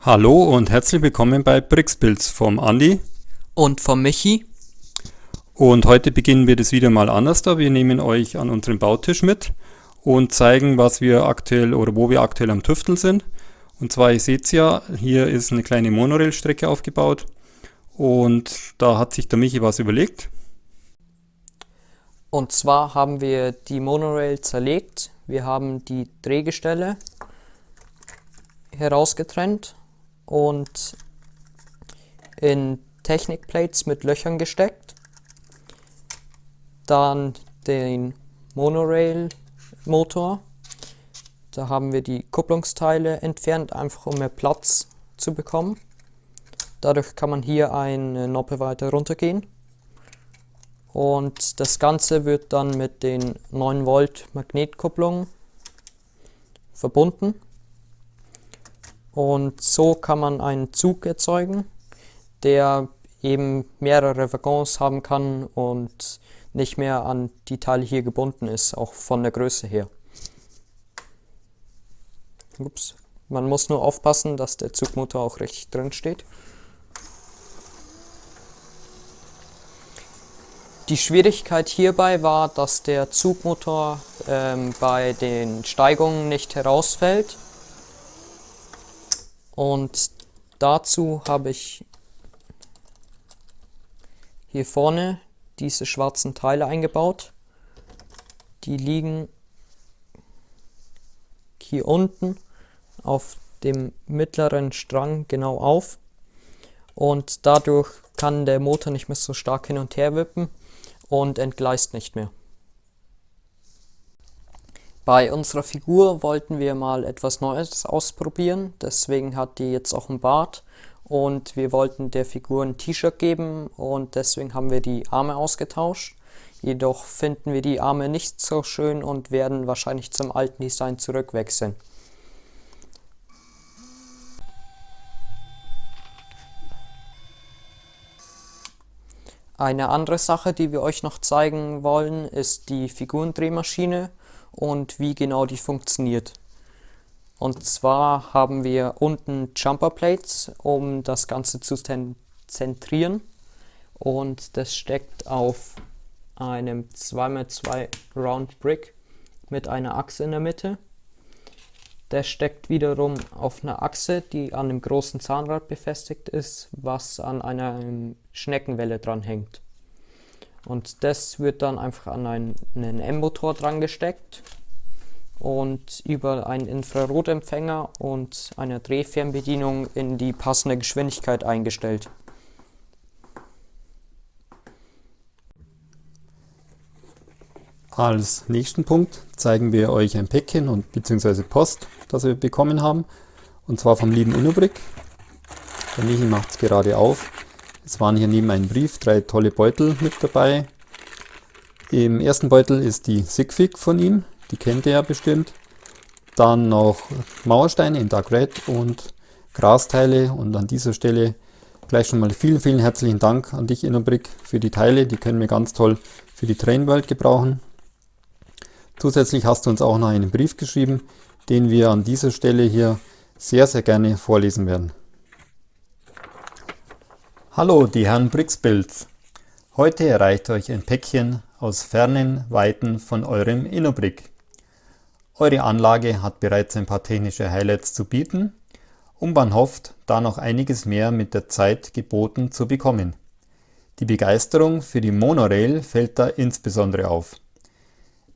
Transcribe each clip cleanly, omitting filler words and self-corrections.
Hallo und herzlich willkommen bei Brixbuilds vom Andi. Und vom Michi. Und heute beginnen wir das wieder mal anders da. Wir nehmen euch an unseren Bautisch mit und zeigen, was wir aktuell oder wo wir aktuell am Tüfteln sind. Und zwar, ihr seht es ja, hier ist eine kleine Monorail-Strecke aufgebaut und da hat sich der Michi was überlegt. Und zwar haben wir die Monorail zerlegt. Wir haben die Drehgestelle herausgetrennt und in Technikplates mit Löchern gesteckt. Dann den Monorail-Motor. Da haben wir die Kupplungsteile entfernt, einfach um mehr Platz zu bekommen. Dadurch kann man hier eine Noppe weiter runtergehen. Und das Ganze wird dann mit den 9 Volt Magnetkupplungen verbunden. Und so kann man einen Zug erzeugen, der eben mehrere Waggons haben kann und nicht mehr an die Teile hier gebunden ist, auch von der Größe her. Ups. Man muss nur aufpassen, dass der Zugmotor auch richtig drin steht. Die Schwierigkeit hierbei war, dass der Zugmotor bei den Steigungen nicht herausfällt. Und dazu habe ich hier vorne diese schwarzen Teile eingebaut. Die liegen hier unten auf dem mittleren Strang genau auf. Und dadurch kann der Motor nicht mehr so stark hin und her wippen und entgleist nicht mehr. Bei unserer Figur wollten wir mal etwas Neues ausprobieren, deswegen hat die jetzt auch einen Bart und wir wollten der Figur ein T-Shirt geben und deswegen haben wir die Arme ausgetauscht. Jedoch finden wir die Arme nicht so schön und werden wahrscheinlich zum alten Design zurückwechseln. Eine andere Sache, die wir euch noch zeigen wollen, ist die Figurendrehmaschine und wie genau die funktioniert. Und zwar haben wir unten Jumper Plates, um das Ganze zu zentrieren. Und das steckt auf einem 2x2 Round Brick mit einer Achse in der Mitte. Der steckt wiederum auf einer Achse, die an einem großen Zahnrad befestigt ist, was an einer Schneckenwelle dran hängt. Und das wird dann einfach an einen M-Motor dran gesteckt und über einen Infrarotempfänger und eine Drehfernbedienung in die passende Geschwindigkeit eingestellt. Als nächsten Punkt zeigen wir euch ein Päckchen und bzw. Post, das wir bekommen haben. Und zwar vom lieben InnoBrick. Der Michi macht es gerade auf. Es waren hier neben einem Brief 3 tolle Beutel mit dabei. Im ersten Beutel ist die Sigfig von ihm, die kennt ihr ja bestimmt. Dann noch Mauersteine in Dark Red und Grasteile. Und an dieser Stelle gleich schon mal vielen, vielen herzlichen Dank an dich, InnoBrick, für die Teile. Die können wir ganz toll für die Trainworld gebrauchen. Zusätzlich hast du uns auch noch einen Brief geschrieben, den wir an dieser Stelle hier sehr, sehr gerne vorlesen werden. Hallo, die Herren Brixbuilds. Heute erreicht euch ein Päckchen aus fernen Weiten von eurem InnoBrick. Eure Anlage hat bereits ein paar technische Highlights zu bieten und man hofft, da noch einiges mehr mit der Zeit geboten zu bekommen. Die Begeisterung für die Monorail fällt da insbesondere auf.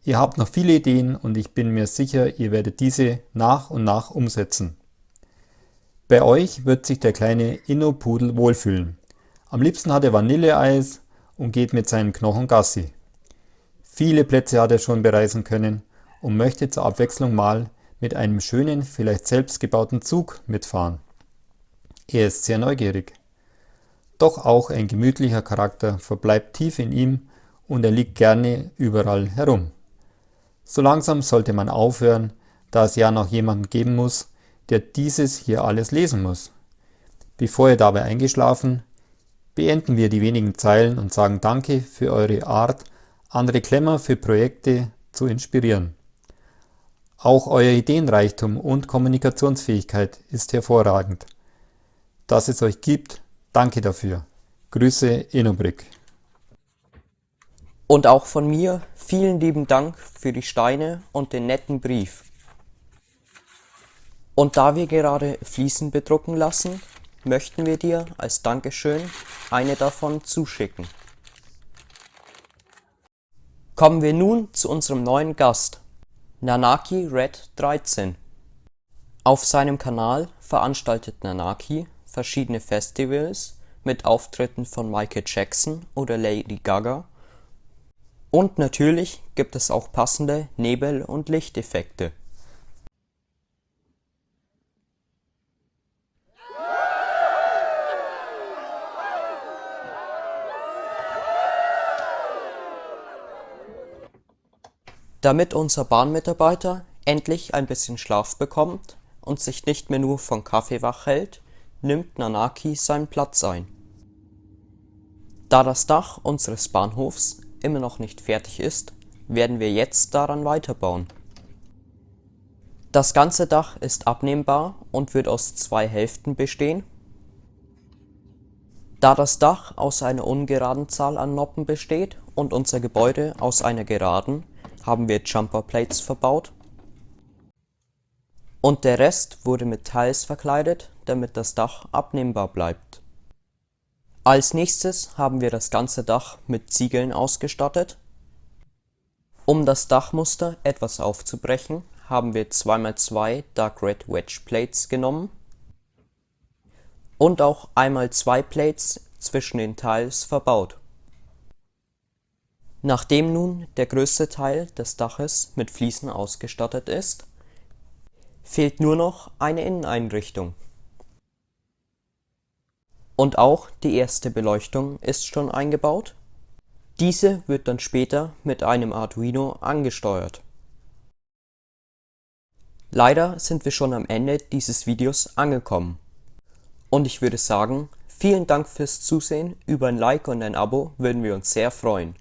Ihr habt noch viele Ideen und ich bin mir sicher, ihr werdet diese nach und nach umsetzen. Bei euch wird sich der kleine Inno-Pudel wohlfühlen. Am liebsten hat er Vanilleeis und geht mit seinen Knochen Gassi. Viele Plätze hat er schon bereisen können und möchte zur Abwechslung mal mit einem schönen, vielleicht selbst gebauten Zug mitfahren. Er ist sehr neugierig. Doch auch ein gemütlicher Charakter verbleibt tief in ihm und er liegt gerne überall herum. So langsam sollte man aufhören, da es ja noch jemanden geben muss, der dieses hier alles lesen muss. Bevor ihr dabei eingeschlafen, beenden wir die wenigen Zeilen und sagen Danke für eure Art, andere Klemmer für Projekte zu inspirieren. Auch euer Ideenreichtum und Kommunikationsfähigkeit ist hervorragend. dass es euch gibt. Danke dafür. Grüße Innobrick. Und auch von mir vielen lieben Dank für die Steine und den netten Brief. Und da wir gerade Fliesen bedrucken lassen, möchten wir dir als Dankeschön eine davon zuschicken. Kommen wir nun zu unserem neuen Gast, Nanaki Red 13. Auf seinem Kanal veranstaltet Nanaki verschiedene Festivals mit Auftritten von Michael Jackson oder Lady Gaga. Und natürlich gibt es auch passende Nebel- und Lichteffekte. Damit unser Bahnmitarbeiter endlich ein bisschen Schlaf bekommt und sich nicht mehr nur von Kaffee wach hält, nimmt Nanaki seinen Platz ein. Da das Dach unseres Bahnhofs immer noch nicht fertig ist, werden wir jetzt daran weiterbauen. Das ganze Dach ist abnehmbar und wird aus 2 Hälften bestehen. Da das Dach aus einer ungeraden Zahl an Noppen besteht und unser Gebäude aus einer geraden, haben wir Jumper Plates verbaut. Und der Rest wurde mit Tiles verkleidet, damit das Dach abnehmbar bleibt. Als nächstes haben wir das ganze Dach mit Ziegeln ausgestattet. Um das Dachmuster etwas aufzubrechen, haben wir 2x2 Dark Red Wedge Plates genommen und auch 1x2 Plates zwischen den Tiles verbaut. Nachdem nun der größte Teil des Daches mit Fliesen ausgestattet ist, fehlt nur noch eine Inneneinrichtung. Und auch die erste Beleuchtung ist schon eingebaut. Diese wird dann später mit einem Arduino angesteuert. Leider sind wir schon am Ende dieses Videos angekommen. Und ich würde sagen, vielen Dank fürs Zusehen, über ein Like und ein Abo würden wir uns sehr freuen.